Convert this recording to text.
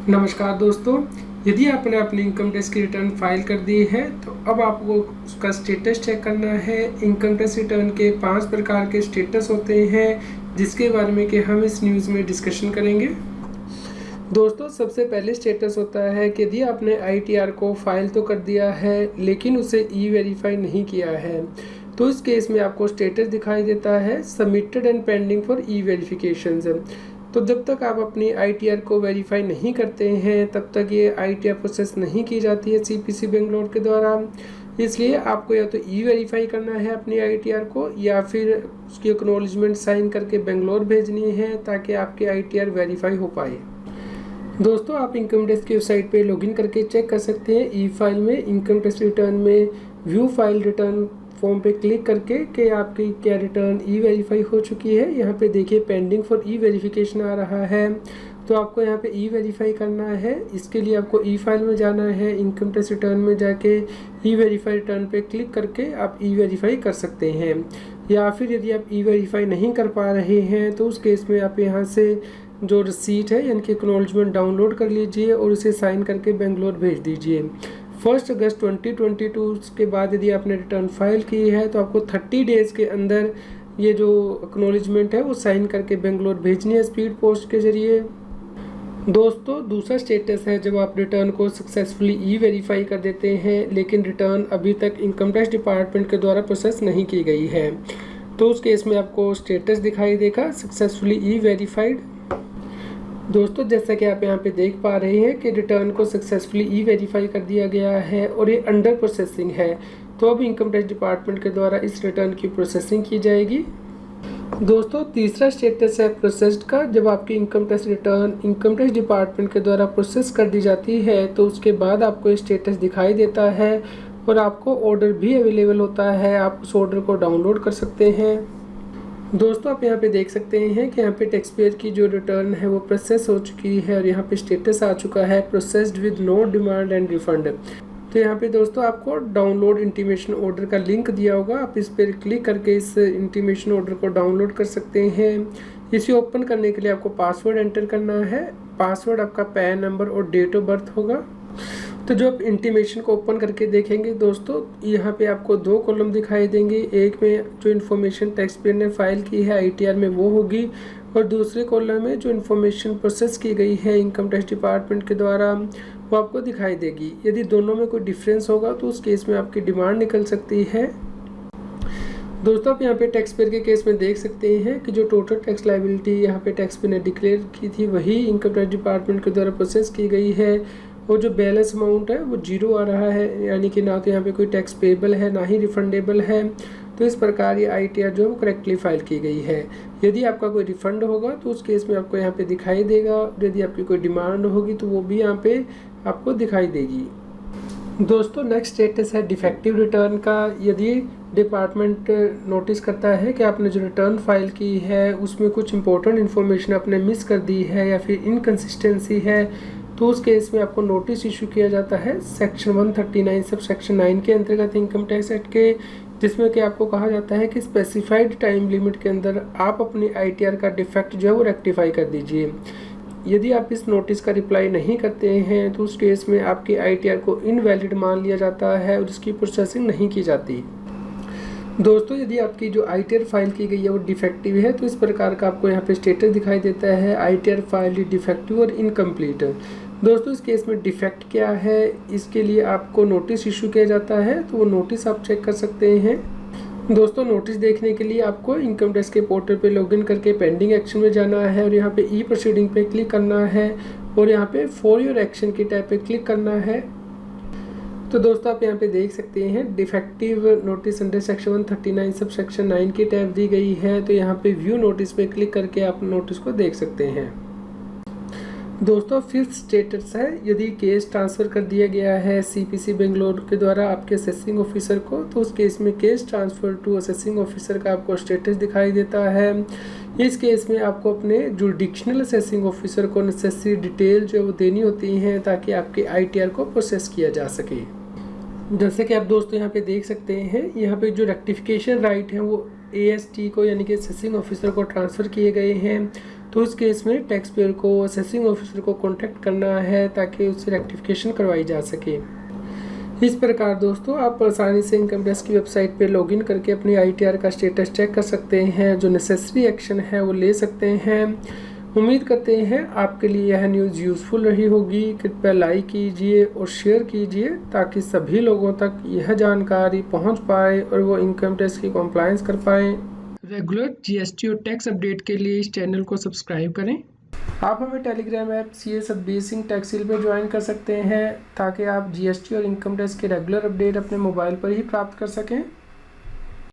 नमस्कार दोस्तों, यदि आपने अपनी इनकम टैक्स की रिटर्न फाइल कर दी है तो अब आपको उसका स्टेटस चेक करना है। इनकम टैक्स रिटर्न के 5 प्रकार के स्टेटस होते हैं जिसके बारे में कि हम इस न्यूज़ में डिस्कशन करेंगे। दोस्तों, सबसे पहले स्टेटस होता है कि यदि आपने आईटीआर को फाइल तो कर दिया है लेकिन उसे ई वेरीफाई नहीं किया है तो इस केस में आपको स्टेटस दिखाई देता है submitted and pending for E verification. तो जब तक आप अपनी आईटीआर को वेरीफाई नहीं करते हैं तब तक ये आईटीआर प्रोसेस नहीं की जाती है सीपीसी बेंगलोर के द्वारा। इसलिए आपको या तो ई वेरीफाई करना है अपनी आईटीआर को या फिर उसकी एक्नॉलेजमेंट साइन करके बेंगलोर भेजनी है ताकि आपकी आईटीआर वेरीफाई हो पाए। दोस्तों, आप इनकम टैक्स की वेबसाइट पे लॉगिन करके चेक कर सकते हैं ई फाइल में इनकम टैक्स रिटर्न में व्यू फाइल रिटर्न फॉर्म पे क्लिक करके कि आपकी क्या रिटर्न ई वेरीफाई हो चुकी है। यहाँ पे देखिए पेंडिंग फॉर ई वेरिफिकेशन आ रहा है, तो आपको यहाँ पे ई वेरीफाई करना है। इसके लिए आपको ई फाइल में जाना है, इनकम टैक्स रिटर्न में जाके ई वेरीफाई रिटर्न पे क्लिक करके आप ई वेरीफाई कर सकते हैं। या फिर यदि आप ई वेरीफाई नहीं कर पा रहे हैं तो उस केस में आप यहाँ से जो रसीट है यानी कि एक्नॉलेजमेंट डाउनलोड कर लीजिए और उसे साइन करके बेंगलोर भेज दीजिए। 1 अगस्त 2022 के बाद यदि आपने रिटर्न फाइल की है तो आपको 30 डेज़ के अंदर ये जो एक्नॉलेजमेंट है वो साइन करके बेंगलोर भेजनी है स्पीड पोस्ट के ज़रिए। दोस्तों, दूसरा स्टेटस है जब आप रिटर्न को सक्सेसफुली ई वेरीफाई कर देते हैं लेकिन रिटर्न अभी तक इनकम टैक्स डिपार्टमेंट के द्वारा प्रोसेस नहीं की गई है तो उस केस में आपको स्टेटस दिखाई देगा सक्सेसफुली ई वेरीफाइड। दोस्तों, जैसा कि आप यहाँ पे देख पा रहे हैं कि रिटर्न को सक्सेसफुली ई वेरीफाई कर दिया गया है और ये अंडर प्रोसेसिंग है, तो अब इनकम टैक्स डिपार्टमेंट के द्वारा इस रिटर्न की प्रोसेसिंग की जाएगी। दोस्तों, तीसरा स्टेटस है प्रोसेस्ड का। जब आपकी income tax return income tax department के द्वारा प्रोसेस कर दी जाती है तो उसके बाद आपको ये स्टेटस दिखाई देता है और आपको ऑर्डर भी अवेलेबल होता है, आप उस ऑर्डर को डाउनलोड कर सकते हैं। दोस्तों, आप यहाँ पे देख सकते हैं कि यहाँ पे टैक्स पेयर की जो रिटर्न है वो प्रोसेस हो चुकी है और यहाँ पे स्टेटस आ चुका है processed with no demand and refund. तो यहाँ पे दोस्तों आपको डाउनलोड इंटीमेशन ऑर्डर का लिंक दिया होगा, आप इस पर क्लिक करके इस इंटीमेशन ऑर्डर को डाउनलोड कर सकते हैं। इसे ओपन करने के लिए आपको पासवर्ड एंटर करना है। पासवर्ड आपका पैन नंबर और डेट ऑफ बर्थ होगा। तो जो आप इंटीमेशन को ओपन करके देखेंगे दोस्तों, यहाँ पे आपको 2 कॉलम दिखाई देंगे। एक में जो इन्फॉर्मेशन टैक्स पेयर ने फाइल की है आईटीआर में वो होगी और दूसरे कॉलम में जो इन्फॉर्मेशन प्रोसेस की गई है इनकम टैक्स डिपार्टमेंट के द्वारा वो आपको दिखाई देगी। यदि दोनों में कोई डिफरेंस होगा तो उस केस में आपकी डिमांड निकल सकती है। दोस्तों, आप यहाँ पे टैक्स पेयर के केस में देख सकते हैं कि जो टोटल टैक्स लायबिलिटी यहाँ पे टैक्स पेयर ने डिक्लेयर की थी वही इनकम टैक्स डिपार्टमेंट के द्वारा प्रोसेस की गई है और जो बैलेंस अमाउंट है वो 0 आ रहा है, यानी कि ना तो यहाँ पे कोई टैक्स पेबल है ना ही रिफंडेबल है। तो इस प्रकार ये आईटीआर जो है वो करेक्टली फाइल की गई है। यदि आपका कोई रिफंड होगा तो उस केस में आपको यहाँ पे दिखाई देगा, यदि आपकी कोई डिमांड होगी तो वो भी यहाँ पे आपको दिखाई देगी। दोस्तों, नेक्स्ट स्टेटस है डिफेक्टिव रिटर्न का। यदि डिपार्टमेंट नोटिस करता है कि आपने जो रिटर्न फाइल की है उसमें कुछ इंपॉर्टेंट इन्फॉर्मेशन आपने मिस कर दी है या फिर इनकन्सिस्टेंसी है तो उस केस में आपको नोटिस इशू किया जाता है सेक्शन 139 सब सेक्शन 9 के अंतर्गत इनकम टैक्स एक्ट के, जिसमें कि आपको कहा जाता है कि स्पेसिफाइड टाइम लिमिट के अंदर आप अपनी आईटीआर का डिफेक्ट जो है वो रेक्टिफाई कर दीजिए। यदि आप इस नोटिस का रिप्लाई नहीं करते हैं तो उस केस में आपकी आईटीआर को इनवैलिड मान लिया जाता है और उसकी प्रोसेसिंग नहीं की जाती। दोस्तों, यदि आपकी जो आईटीआर फाइल की गई है वो डिफेक्टिव है तो इस प्रकार का आपको यहाँ पे स्टेटस दिखाई देता है आईटीआर फाइल डिफेक्टिव और इनकम्प्लीट। दोस्तों, इस केस में डिफेक्ट क्या है, इसके लिए आपको नोटिस इशू किया जाता है तो वो नोटिस आप चेक कर सकते हैं। दोस्तों, नोटिस देखने के लिए आपको इनकम टैक्स के पोर्टल पे लॉगिन करके पेंडिंग एक्शन में जाना है और यहाँ पे ई प्रोसीडिंग पे क्लिक करना है और यहाँ पे फॉर योर एक्शन के टैब पे क्लिक करना है। तो दोस्तों, आप यहाँ पे देख सकते हैं defective notice under section 139 sub section 9 की टैब दी गई है, तो यहाँ पे व्यू नोटिस पे क्लिक करके आप नोटिस को देख सकते हैं। दोस्तों, फिफ्थ स्टेटस है यदि केस ट्रांसफ़र कर दिया गया है सीपीसी बेंगलोर के द्वारा आपके असेसिंग ऑफिसर को तो उस केस में case transfer to assessing officer का आपको स्टेटस दिखाई देता है। इस केस में आपको अपने जुडिक्शनल असेसिंग ऑफिसर को नेसेसरी डिटेल जो वो देनी होती हैं ताकि आपके आईटीआर को प्रोसेस किया जा सके। जैसे कि आप दोस्तों यहाँ पे देख सकते हैं, यहाँ पे जो रेक्टिफिकेशन राइट है वो एएसटी को यानी कि असेसिंग ऑफिसर को ट्रांसफ़र किए गए हैं तो इस केस में टैक्स पेयर को असेसिंग ऑफिसर को कॉन्टैक्ट करना है ताकि उससे रेक्टिफिकेशन करवाई जा सके। इस प्रकार दोस्तों आप आसानी से इनकम टैक्स की वेबसाइट पे लॉगिन करके अपनी ITR का स्टेटस चेक कर सकते हैं, जो नेसेसरी एक्शन है वो ले सकते हैं। उम्मीद करते हैं आपके लिए यह न्यूज़ यूज़फुल रही होगी। कृपया लाइक कीजिए और शेयर कीजिए ताकि सभी लोगों तक यह जानकारी पहुंच पाए और वो इनकम टैक्स की कॉम्प्लायंस कर पाएँ। रेगुलर GST और टैक्स अपडेट के लिए इस चैनल को सब्सक्राइब करें। आप हमें Telegram app CA Satbir Singh टैक्सील पर ज्वाइन कर सकते हैं ताकि आप GST और इनकम टैक्स के रेगुलर अपडेट अपने मोबाइल पर ही प्राप्त कर सकें।